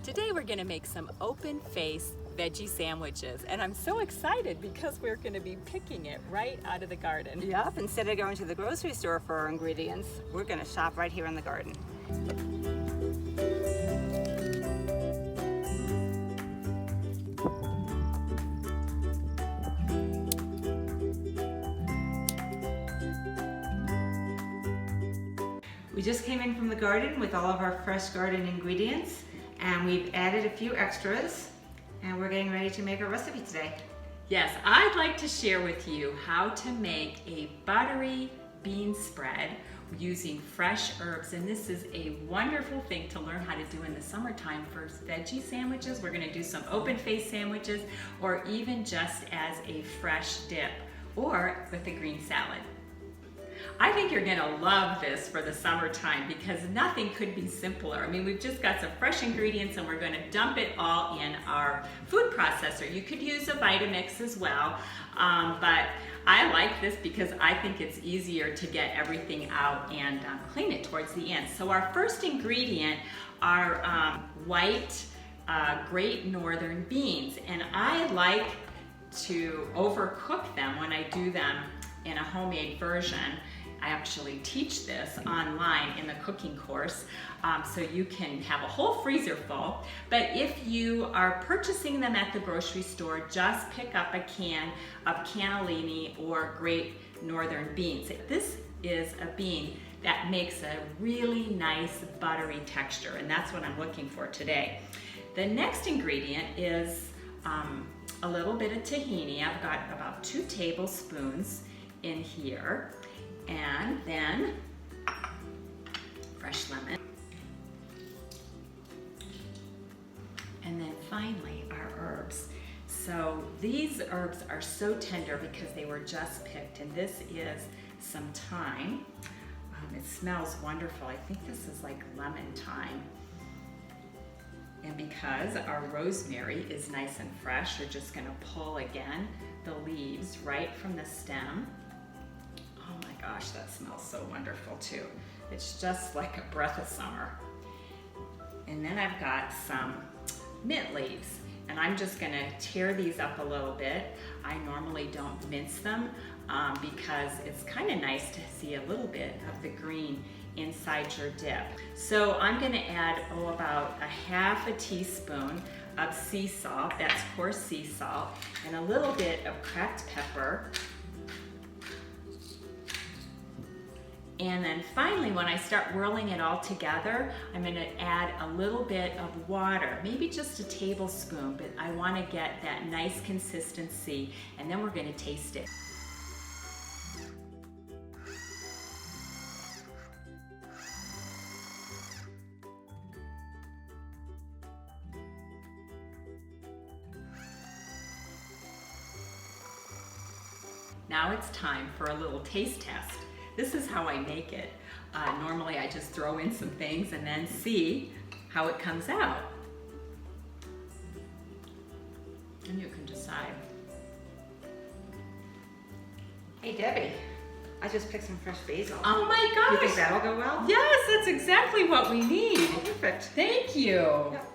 Today we're going to make some open-face veggie sandwiches, and I'm so excited because we're going to be picking it right out of the garden. Yep, instead of going to the grocery store for our ingredients, we're going to shop right here in the garden. We just came in from the garden with all of our fresh garden ingredients, and we've added a few extras, and we're getting ready to make our recipe today. Yes, I'd like to share with you how to make a buttery bean spread using fresh herbs, and this is a wonderful thing to learn how to do in the summertime for veggie sandwiches. We're going to do some open-face sandwiches, or even just as a fresh dip, or with a green salad. I think you're going to love this for the summertime because nothing could be simpler. I mean, we've just got some fresh ingredients and we're going to dump it all in our food processor. You could use a Vitamix as well, but I like this because I think it's easier to get everything out and clean it towards the end. So our first ingredient are white Great Northern beans, and I like to overcook them when I do them in a homemade version. I actually teach this online in the cooking course, so you can have a whole freezer full. But if you are purchasing them at the grocery store, just pick up a can of cannellini or Great Northern beans. This is a bean that makes a really nice buttery texture, and that's what I'm looking for today. The next ingredient is a little bit of tahini. I've got about 2 tablespoons in here, and then fresh lemon, and then finally our herbs. So these herbs are so tender because they were just picked, and this is some thyme. It smells wonderful. I think this is like lemon thyme. And because our rosemary is nice and fresh, we're just going to pull again the leaves right from the stem. Oh my gosh, that smells so wonderful too. It's just like a breath of summer. And then I've got some mint leaves, and I'm just going to tear these up a little bit. I normally don't mince them because it's kind of nice to see a little bit of the green inside your dip. So I'm going to add about a ½ teaspoon of sea salt, that's coarse sea salt, and a little bit of cracked pepper. And then finally, when I start whirling it all together, I'm going to add a little bit of water, maybe just a tablespoon, but I want to get that nice consistency, and then we're going to taste it. Now it's time for a little taste test. This is how I make it. Normally I just throw in some things and then see how it comes out. And you can decide. Hey Debbie, I just picked some fresh basil. Oh my gosh! You think that'll go well? Yes, that's exactly what we need. Perfect. Thank you. Yep.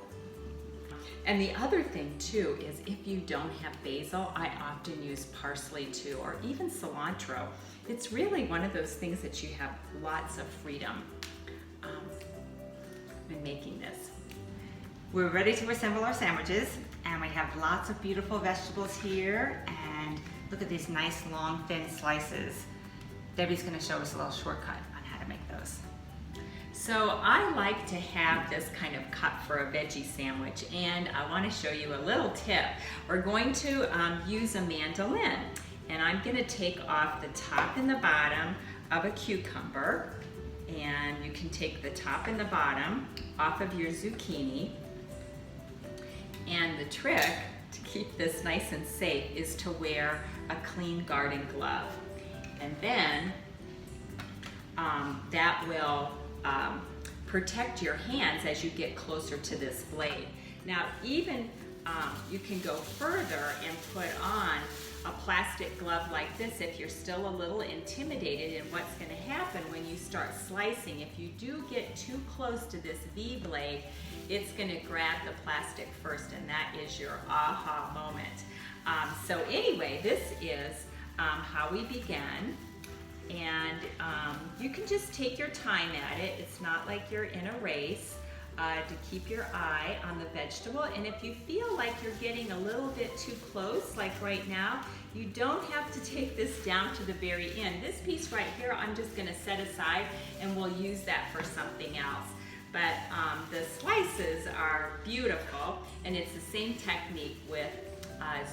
And the other thing too is if you don't have basil, I often use parsley too, or even cilantro. It's really one of those things that you have lots of freedom in making this. We're ready to assemble our sandwiches, and we have lots of beautiful vegetables here, and look at these nice long thin slices. Debbie's going to show us a little shortcut on how to make those. So I like to have this kind of cut for a veggie sandwich, and I want to show you a little tip. We're going to use a mandolin, and I'm going to take off the top and the bottom of a cucumber, and you can take the top and the bottom off of your zucchini. And the trick to keep this nice and safe is to wear a clean garden glove, and then that will protect your hands as you get closer to this blade. Now even you can go further and put on a plastic glove like this if you're still a little intimidated. And what's going to happen when you start slicing, if you do get too close to this V blade, it's gonna grab the plastic first, and that is your aha moment. So anyway, this is how we began. And you can just take your time at it. It's not like you're in a race, to keep your eye on the vegetable. And if you feel like you're getting a little bit too close, like right now, you don't have to take this down to the very end. This piece right here, I'm just gonna set aside and we'll use that for something else. But the slices are beautiful, and it's the same technique with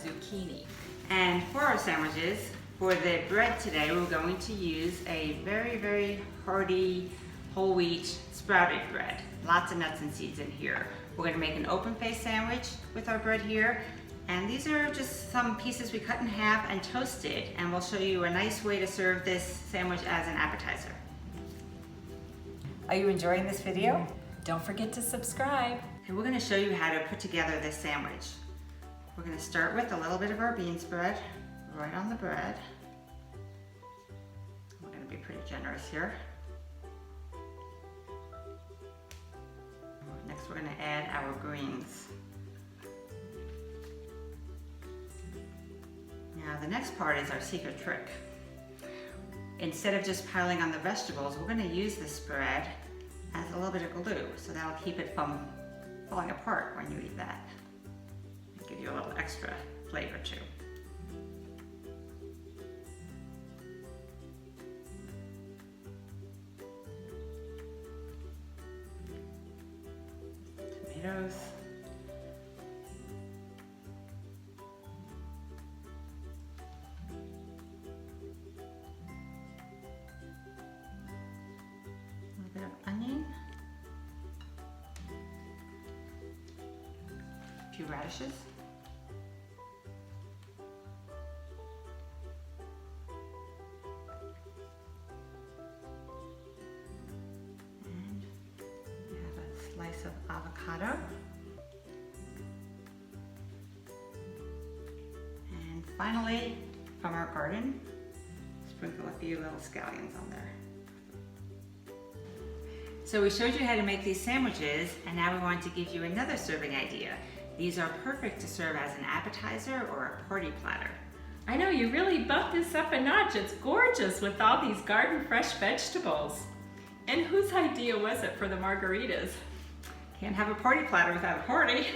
zucchini. And for our sandwiches, for the bread today, we're going to use a very, very hearty whole wheat sprouted bread. Lots of nuts and seeds in here. We're gonna make an open face sandwich with our bread here. And these are just some pieces we cut in half and toasted. And we'll show you a nice way to serve this sandwich as an appetizer. Are you enjoying this video? Don't forget to subscribe. Okay, we're gonna show you how to put together this sandwich. We're gonna start with a little bit of our bean spread right on the bread. We're gonna be pretty generous here. Next, we're gonna add our greens. Now, the next part is our secret trick. Instead of just piling on the vegetables, we're gonna use this spread as a little bit of glue, so that'll keep it from falling apart when you eat that. It'll give you a little extra flavor too. Tomatoes. A little bit of onion. A few radishes. And we have a slice of avocado. And finally, from our garden, sprinkle a few little scallions on there. So we showed you how to make these sandwiches, and now we want to give you another serving idea. These are perfect to serve as an appetizer or a party platter. I know, you really bumped this up a notch. It's gorgeous with all these garden fresh vegetables. And whose idea was it for the margaritas? Can't have a party platter without a party.